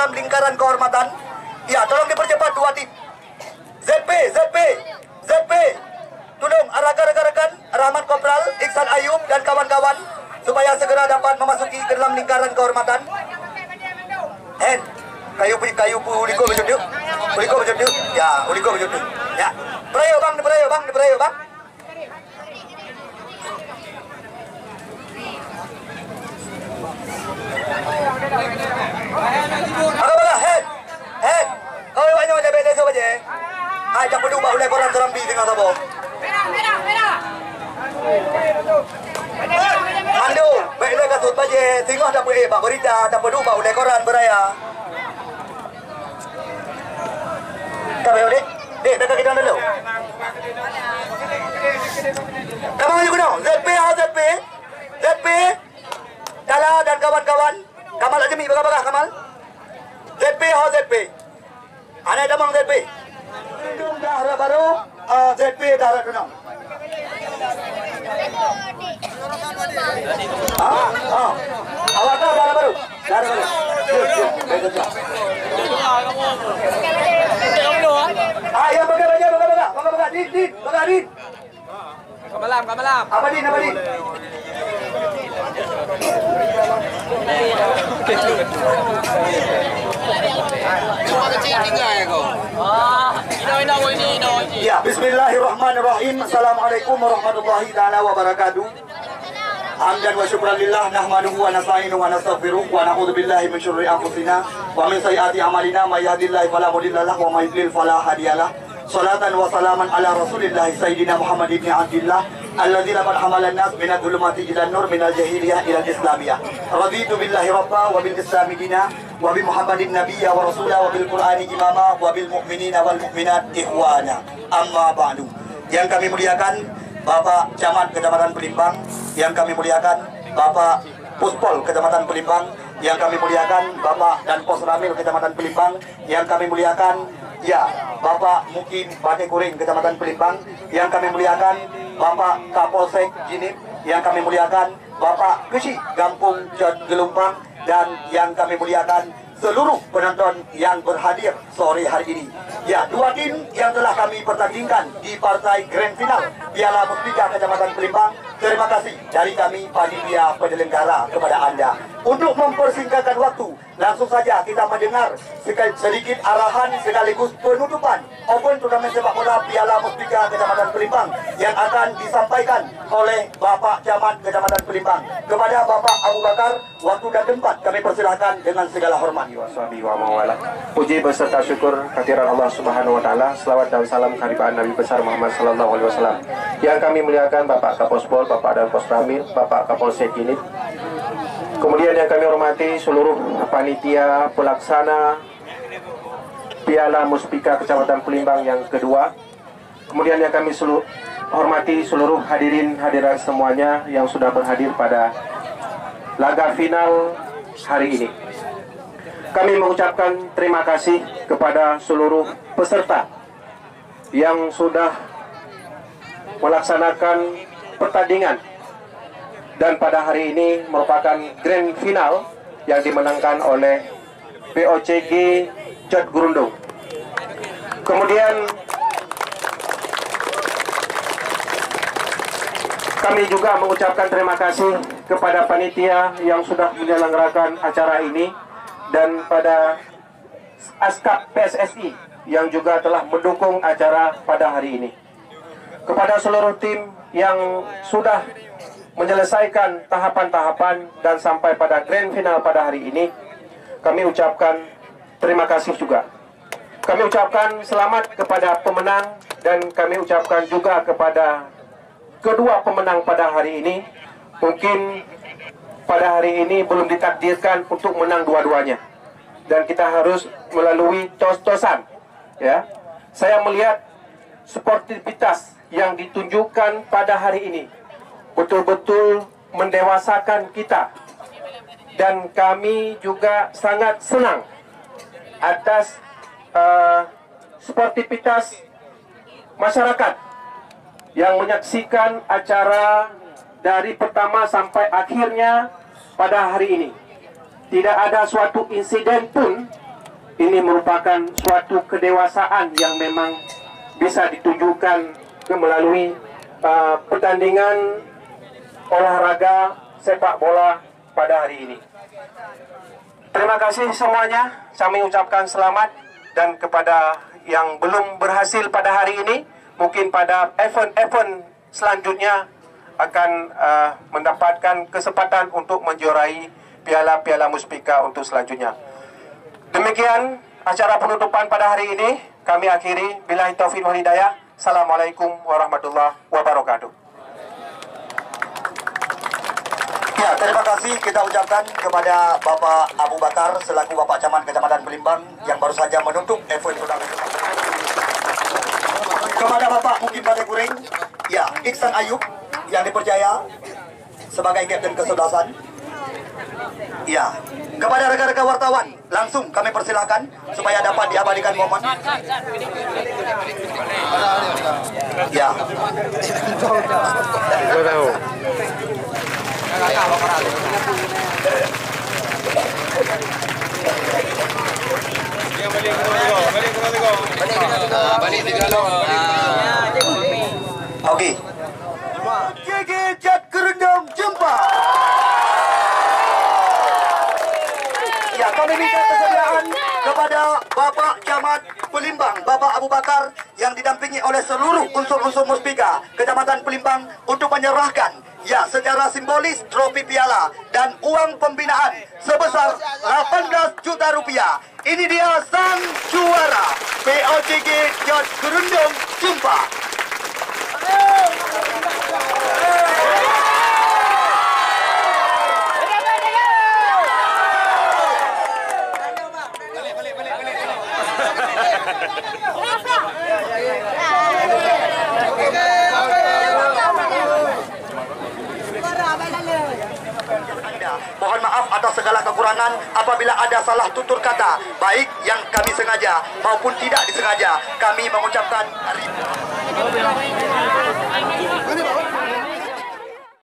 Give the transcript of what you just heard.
dalam lingkaran kehormatan. Ya, tolong dipercepat dua tim. ZP, tolong arahkan rekan-rekan Rahmat Kopral, Iksan Ayub dan kawan-kawan supaya segera dapat memasuki ke dalam lingkaran kehormatan. Kayu uliko berjodoh. Ya, uliko berjodoh. Ya. Berayo bang. Baga, head. Kau banyak macam beda saja. Ajak berdua boleh korang terambi dengan sabo. Merah. Ando, baiklah kasut baje. Tengok dah boleh bang berita, dah berdua boleh korang beraya. Kau boleh? Dek, dekat kita dulu. Kamu juga no? ZP. Dala dan kawan-kawan. Kamal aja mi baga Kamal. ZP. Aneh damang ZP. Dahra baru ZP dahra kenal. Awak tahu dahra baru. Ayo baga. Dit. Kamalam. Apa Dit? Ya, bismillahirrahmanirrahim. Assalamualaikum warahmatullahi taala wabarakatuh. Hamdan wa syukran lillah nahmaduhu wa nasta'inuhu wa nastaghfiruh wa na'udzu billahi min syururi anfusina wa min sayyiati a'malina may yahdihillahu fala mudilla lahu wa may yudlil fala hadiyalah. Salatan wa salaman ala Rasulillah Sayyidina Muhammad ibn Abdillah alladzi laqad hamalan nas min adh-dhulumati ila an-nur min al-jahiliyah ila al-islamiyah. Raditu billahi rabba wa bil islami dina wa bi Muhammadin nabiyya wa rasula wa bil Qur'ani imama wa bil mu'minina wal mu'minat ikhwana. Amma ba'du. Yang kami muliakan Bapak Camat Kecamatan Pelimbang, yang kami muliakan Bapak Puspol Kecamatan Pelimbang, yang kami muliakan Bapak dan Pos Ramil Kecamatan Pelimbang, yang kami muliakan Bapak Mukim Bate Kuring Kecamatan Pelimbang, yang kami muliakan Bapak Kapolsek Jinip, yang kami muliakan Bapak Kesi Gampung Jod Gelumpang, dan yang kami muliakan seluruh penonton yang berhadir sore hari ini. Ya, dua tim yang telah kami pertandingkan di partai Grand Final Piala Mustika Kecamatan Pelimbang. Terima kasih dari kami panitia penyelenggara kepada Anda. Untuk mempersingkatkan waktu, langsung saja kita mendengar sedikit arahan sekaligus penutupan Open Turnamen Sepak Bola Piala Mustika Kecamatan Pelimbang yang akan disampaikan oleh Bapak Camat Kecamatan Pelimbang. Kepada Bapak Abu Bakar, waktu dan tempat kami persilahkan dengan segala hormat. Puji beserta syukur kehadiran Allah Subhanahu wa taala. Selawat dan salam kehadiran Nabi besar Muhammad sallallahu alaihi wasallam. Yang kami muliakan Bapak Kapospol, Bapak dan Pos Ramil, Bapak Kapolsek Jinip. Kemudian yang kami hormati seluruh panitia pelaksana Piala Mustika Kecamatan Pelimbang yang kedua. Kemudian yang kami hormati seluruh hadirin-hadirat semuanya yang sudah berhadir pada laga final hari ini. Kami mengucapkan terima kasih kepada seluruh peserta yang sudah melaksanakan pertandingan, dan pada hari ini merupakan grand final yang dimenangkan oleh POCG Jod Gurundung. Kemudian kami juga mengucapkan terima kasih kepada panitia yang sudah menyelenggarakan acara ini, dan pada ASKAP PSSI yang juga telah mendukung acara pada hari ini. Kepada seluruh tim yang sudah menyelesaikan tahapan-tahapan dan sampai pada grand final pada hari ini, kami ucapkan terima kasih juga. Kami ucapkan selamat kepada pemenang, dan kami ucapkan juga kepada kedua pemenang pada hari ini. Mungkin pada hari ini belum ditakdirkan untuk menang dua-duanya, dan kita harus melalui tos-tosan. Ya, saya melihat sportivitas yang ditunjukkan pada hari ini betul-betul mendewasakan kita, dan kami juga sangat senang atas sportivitas masyarakat yang menyaksikan acara dari pertama sampai akhirnya pada hari ini. Tidak ada suatu insiden pun ini merupakan suatu kedewasaan yang memang bisa ditunjukkan melalui pertandingan olahraga sepak bola pada hari ini. Terima kasih semuanya, kami ucapkan selamat, dan kepada yang belum berhasil pada hari ini, mungkin pada event-event selanjutnya akan mendapatkan kesempatan untuk menjuarai piala-piala Muspika untuk selanjutnya. Demikian acara penutupan pada hari ini, kami akhiri. Billahi taufiq wal hidayah. Assalamualaikum warahmatullahi wabarakatuh. Ya, terima kasih kita ucapkan kepada Bapak Abu Bakar selaku Bapak Camat Kecamatan Pelimbang yang baru saja menutup event turnamen. Kepada Bapak Mukim Badai Kuring, ya, Iksan Ayub yang dipercaya sebagai Kapten Kesebelasan. Ya, kepada rekan-rekan wartawan langsung kami persilahkan supaya dapat diabadikan momen. Ya. Oke. Gigi Jat Kerendam jumpa. Ya, kami minta kesediaan kepada Bapak Camat Pelimbang, Bapak Abu Bakar, yang didampingi oleh seluruh unsur-unsur Muspika Kecamatan Pelimbang untuk menyerahkan secara simbolis trofi piala dan uang pembinaan sebesar 18 juta rupiah. Ini dia sang juara POCG Jat Kerendam jumpa. Mohon maaf atas segala kekurangan apabila ada salah tutur kata, baik yang kami sengaja maupun tidak disengaja. Kami mengucapkan